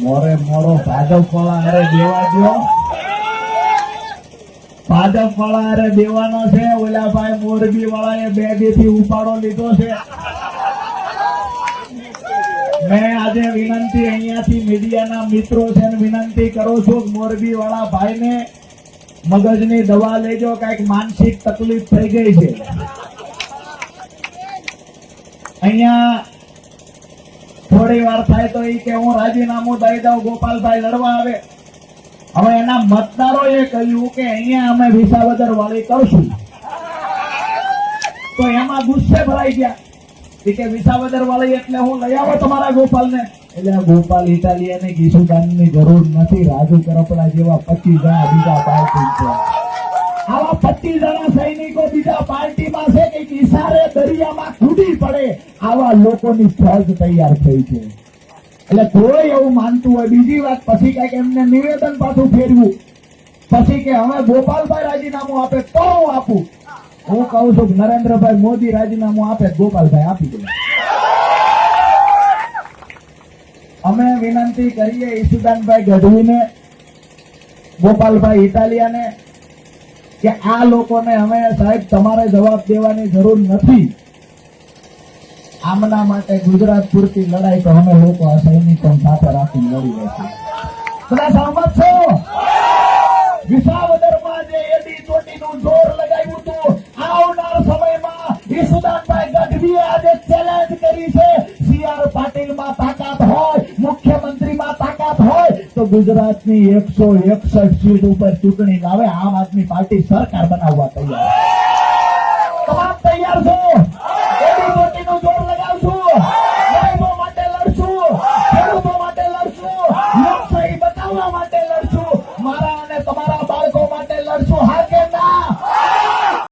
મોરે મોરો ભાજપ વાળા અરે દેવા દો, ભાજપ વાળા અરે દેવાનો છે. ઓલા ભાઈ મોરબી વાળાએ 2 થી ઉપાડો લીધો છે. મેં આજે વિનંતી અહીંયાથી મીડિયાના મિત્રો છે વિનંતી કરું છું કે મોરબી વાળા ભાઈને મગજની દવા લેજો, કઈક માનસિક તકલીફ થઈ ગઈ છે. અહીંયા થોડી વાર થાય તો એ કે હું રાજીનામું દઈ દઉં, ગોપાલભાઈ લડવા આવે. હવે એના મતદારોએ કહ્યું કે અહીંયા અમે વિસાવદર વાળી કરશું, તો એમાં ગુસ્સે ભરાઈ ગયા કે વિસાવદર વાળી એટલે હું લઈ આવો તમારા ગોપાલને. એટલે આ ગોપાલ ઇટાલિયાને ગીસુદાનની જરૂર નથી. રાજુ કરપડા જેવા 25 જણા બીજા પાર્ટી છે. આવા 25 જણા સૈનિકો બીજા પાર્ટીમાં છે કે ઈશારે દરિયામાં કૂદી પડે આવા લોકોની ફોજ તૈયાર થઈ છે. એટલે કોઈ એવું માનતું હોય. બીજી વાત, પછી કઈક એમને નિવેદન પાછું ફેરવું, પછી કે હવે ગોપાલભાઈ રાજીનામું આપે તો હું આપું. હું કહું છું કે નરેન્દ્રભાઈ મોદી રાજીનામું આપે, ગોપાલભાઈ આપી દે. અમે વિનંતી કરીએ ઈશુદાનભાઈ ગઢવીને, ગોપાલભાઈ ઇટાલિયાને કે આ લોકોને અમે સાહેબ તમારે જવાબ દેવાની જરૂર નથી. આમના માટે ગુજરાત પૂરતી લડાઈ તો અમે લોકો આ સૈનિકો સાથે રાખીને લડી રહેશે. બધા સહમત છો? વિસાવદરમાં જે એડી ચોટીનું જોર લગાવ્યું હતું, આવનાર સમયમાં ઈશુદાનભાઈ ગઢવીએ આજે ચેલેન્જ કરી છે. CR પાટીલમાં તાકાત હોય, મુખ્યમંત્રીમાં તાકાત હોય તો ગુજરાતની 161 સીટ ઉપર ચૂંટણી લાવે. આમ આદમી પાર્ટી સરકાર બનાવવા તૈયાર. તમામ તૈયાર છો? એડી ચોટીનું જોર લગાવશું, ગરીબો માટે લડશું, ખેડૂતો માટે લડશું, લોકશાહી બચાવવા માટે